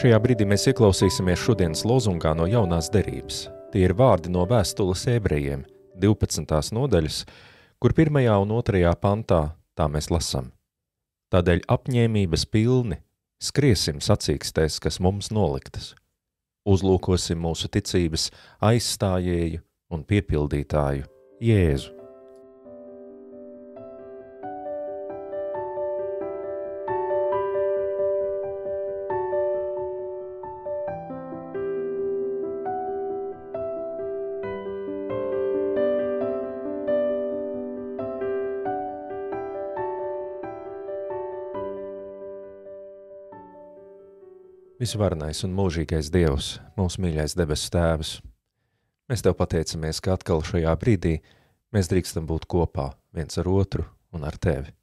Šajā brīdī mēs ieklausīsimies šodienas lozungā no jaunās derības. Tie ir vārdi no vēstules ebrejiem, 12. nodaļas, kur 1. un 2. pantā tā mēs lasam. Tādēļ apņēmības pilni skriesim sacīkstēs, kas mums noliktas. Uzlūkosim mūsu ticības aizstājēju un piepildītāju Jēzu. Visvarenais un mūžīgais Dievs, mūsu mīļais debesu Tēvs, mēs Tev pateicamies, ka atkal šajā brīdī mēs drīkstam būt kopā viens ar otru un ar Tevi.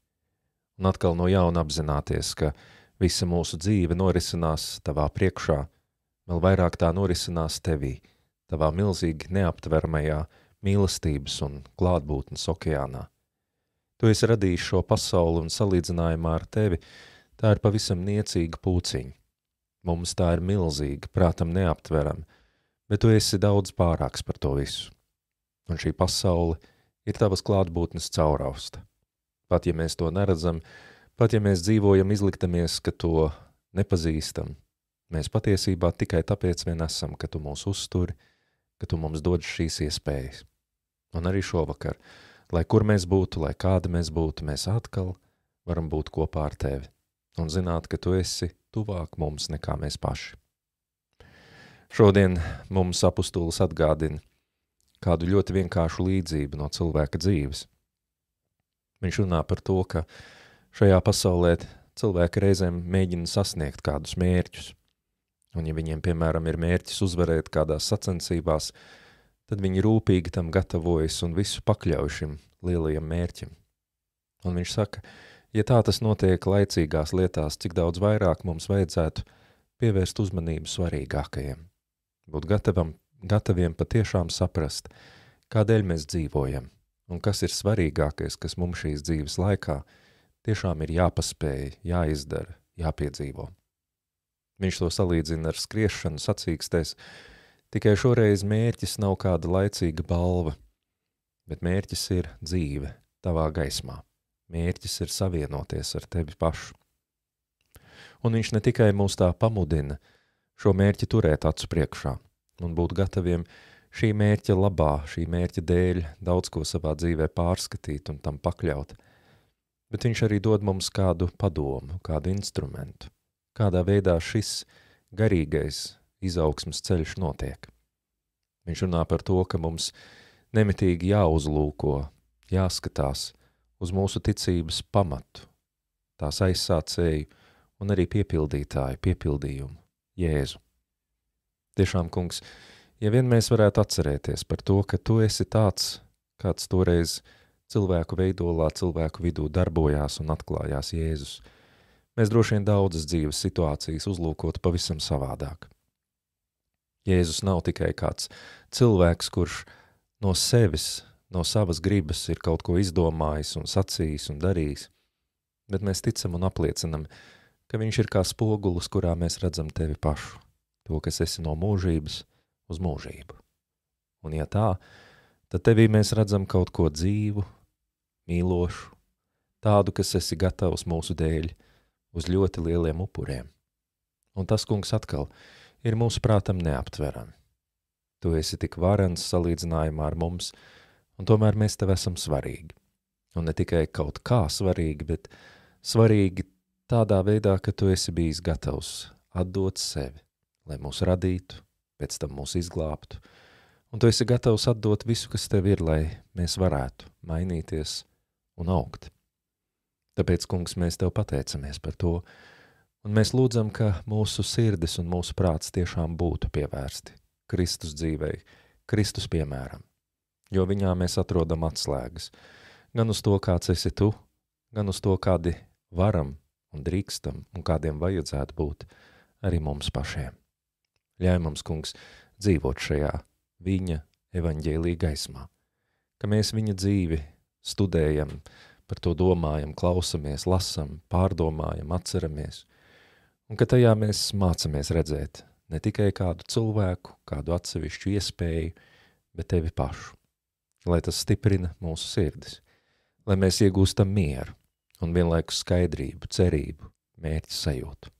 Un atkal no jauna apzināties, ka visa mūsu dzīve norisinās Tavā priekšā, vēl vairāk tā norisinās Tevī, Tavā milzīgi neaptveramajā mīlestības un klātbūtnes okeānā. Tu esi radījis šo pasauli un salīdzinājumā ar Tevi, tā ir pavisam niecīga pūciņa. Mums tā ir milzīga, prātam neaptverama, bet Tu esi daudz pārāks par to visu. Un šī pasaule ir Tavas klātbūtnes caurausta. Pat ja mēs to neredzam, pat ja mēs dzīvojam izliktamies, ka to nepazīstam, mēs patiesībā tikai tāpēc vien esam, ka Tu mūs uzturi, ka Tu mums dod šīs iespējas. Un arī šovakar, lai kur mēs būtu, lai kāda mēs būtu, mēs atkal varam būt kopā ar Tevi un zināt, ka Tu esi tuvāk mums nekā mēs paši. Šodien mums apustulis atgādina kādu ļoti vienkāršu līdzību no cilvēka dzīves. Viņš runā par to, ka šajā pasaulē cilvēki reizēm mēģina sasniegt kādus mērķus. Un ja viņiem, piemēram, ir mērķis uzvarēt kādās sacensībās, tad viņi rūpīgi tam gatavojas un visu pakļauj šim lielajam mērķim. Un viņš saka, ja tā tas notiek laicīgās lietās, cik daudz vairāk mums vajadzētu pievērst uzmanību svarīgākajiem. Būt gataviem patiešām saprast, kādēļ mēs dzīvojam un kas ir svarīgākais, kas mums šīs dzīves laikā tiešām ir jāpaspēj, jāizdara, jāpiedzīvo. Viņš to salīdzina ar skriešanu sacīkstēs, tikai šoreiz mērķis nav kāda laicīga balva, bet mērķis ir dzīve tavā gaismā. Mērķis ir savienoties ar Tevi pašu. Un viņš ne tikai mūs tā pamudina šo mērķi turēt acu priekšā un būt gataviem šī mērķa labā, šī mērķa dēļ daudz ko savā dzīvē pārskatīt un tam pakļaut, bet viņš arī dod mums kādu padomu, kādu instrumentu, kādā veidā šis garīgais izaugsmes ceļš notiek. Viņš runā par to, ka mums nemitīgi jāuzlūko, jāskatās uz mūsu ticības pamatu, tās aizsācēju un arī piepildījumu, Jēzu. Tiešām, kungs, ja vien mēs varētu atcerēties par to, ka Tu esi tāds, kāds toreiz cilvēku veidolā, cilvēku vidū darbojās un atklājās Jēzus, mēs droši vien daudzas dzīves situācijas uzlūkotu pavisam savādāk. Jēzus nav tikai kāds cilvēks, kurš no sevis, no savas gribas ir kaut ko izdomājis un sacījis un darījis, bet mēs ticam un apliecinam, ka viņš ir kā spogulis, kurā mēs redzam Tevi pašu, to, kas esi no mūžības uz mūžību. Un ja tā, tad Tevī mēs redzam kaut ko dzīvu, mīlošu, tādu, kas esi gatavs mūsu dēļ uz ļoti lieliem upuriem. Un tas, kungs, atkal ir mūsu prātam neaptverami. Tu esi tik varens salīdzinājumā ar mums, un tomēr mēs Tev esam svarīgi. Un ne tikai kaut kā svarīgi, bet svarīgi tādā veidā, ka Tu esi bijis gatavs atdot sevi, lai mūs radītu, pēc tam mūs izglābtu. Un Tu esi gatavs atdot visu, kas Tev ir, lai mēs varētu mainīties un augt. Tāpēc, kungs, mēs Tev pateicamies par to, un mēs lūdzam, ka mūsu sirdis un mūsu prāts tiešām būtu pievērsti Kristus dzīvei, Kristus piemēram. Jo viņā mēs atrodam atslēgas, gan uz to, kāds esi Tu, gan uz to, kādi varam un drīkstam un kādiem vajadzētu būt arī mums pašiem. Ļauj mums, kungs, dzīvot šajā viņa evaņģēlī gaismā, ka mēs viņa dzīvi studējam, par to domājam, klausamies, lasam, pārdomājam, atceramies, un ka tajā mēs mācamies redzēt ne tikai kādu cilvēku, kādu atsevišķu iespēju, bet tevi pašu. Lai tas stiprina mūsu sirdis, lai mēs iegūstam mieru un vienlaikus skaidrību, cerību, mērķu sajūtu.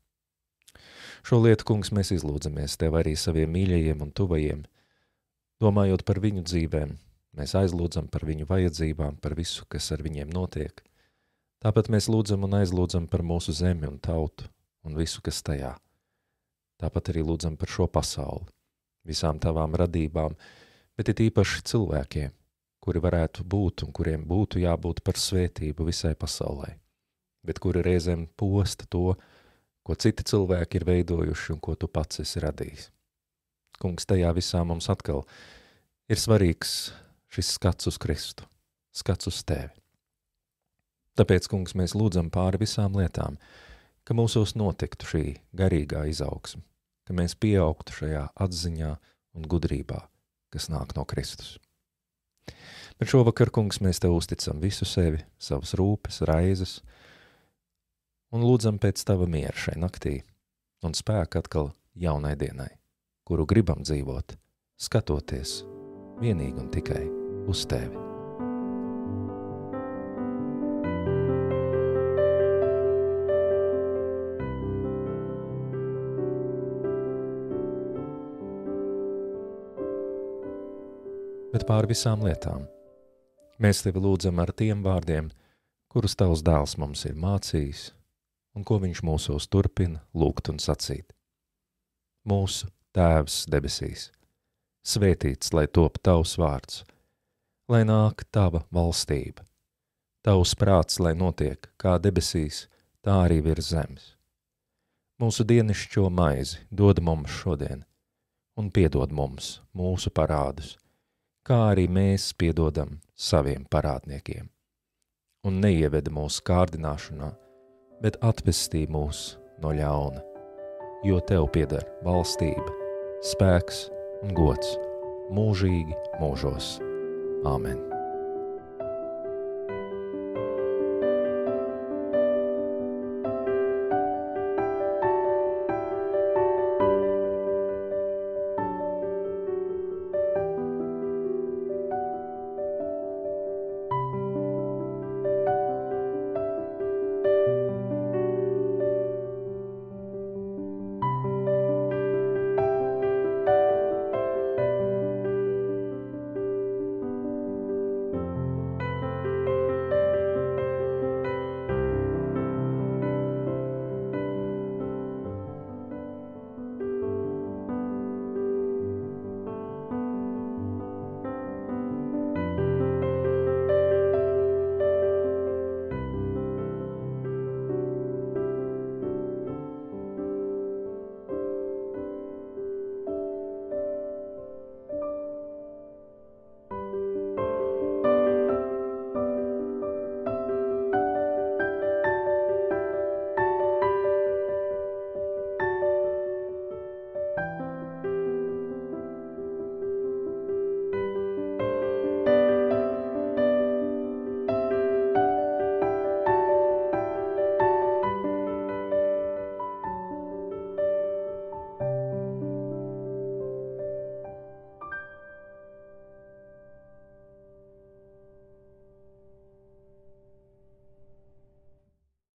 Šo lietu, kungs, mēs izlūdzamies tev arī saviem mīļajiem un tuvajiem, domājot par viņu dzīvēm, mēs aizlūdzam par viņu vajadzībām, par visu, kas ar viņiem notiek. Tāpat mēs lūdzam un aizlūdzam par mūsu zemi un tautu un visu, kas tajā. Tāpat arī lūdzam par šo pasauli, visām tavām radībām, bet it īpaši cilvēkiem, kuri varētu būt un kuriem būtu jābūt par svētību visai pasaulē, bet kuri reizēm posta to, ko citi cilvēki ir veidojuši un ko tu pats esi radījis. Kungs, tajā visā mums atkal ir svarīgs šis skats uz Kristu, skats uz tevi. Tāpēc, kungs, mēs lūdzam pāri visām lietām, ka mūsos notiktu šī garīgā izaugsme, ka mēs pieaugtu šajā atziņā un gudrībā, kas nāk no Kristus. Bet šovakar, kungs, mēs tev uzticam visu sevi, savas rūpes, raizes, un lūdzam pēc tava miera šai naktī un spēku atkal jaunai dienai, kuru gribam dzīvot, skatoties vienīgi un tikai uz tevi. Bet pār visām lietām mēs tevi lūdzam ar tiem vārdiem, kurus tavs dēls mums ir mācījis un ko viņš mūsos turpina lūgt un sacīt. Mūsu Tēvs debesīs, svētīts, lai top tavs vārds, lai nāk tava valstība, tavs prāts, lai notiek kā debesīs, tā arī virs zemes. Mūsu dienišķo maizi dod mums šodien un piedod mums mūsu parādus, kā arī mēs piedodam saviem parādniekiem. Un neieved mūsu kārdināšanā, bet atpestī mūs no ļauna, jo tev pieder valstība, spēks un gods mūžīgi mūžos. Āmen.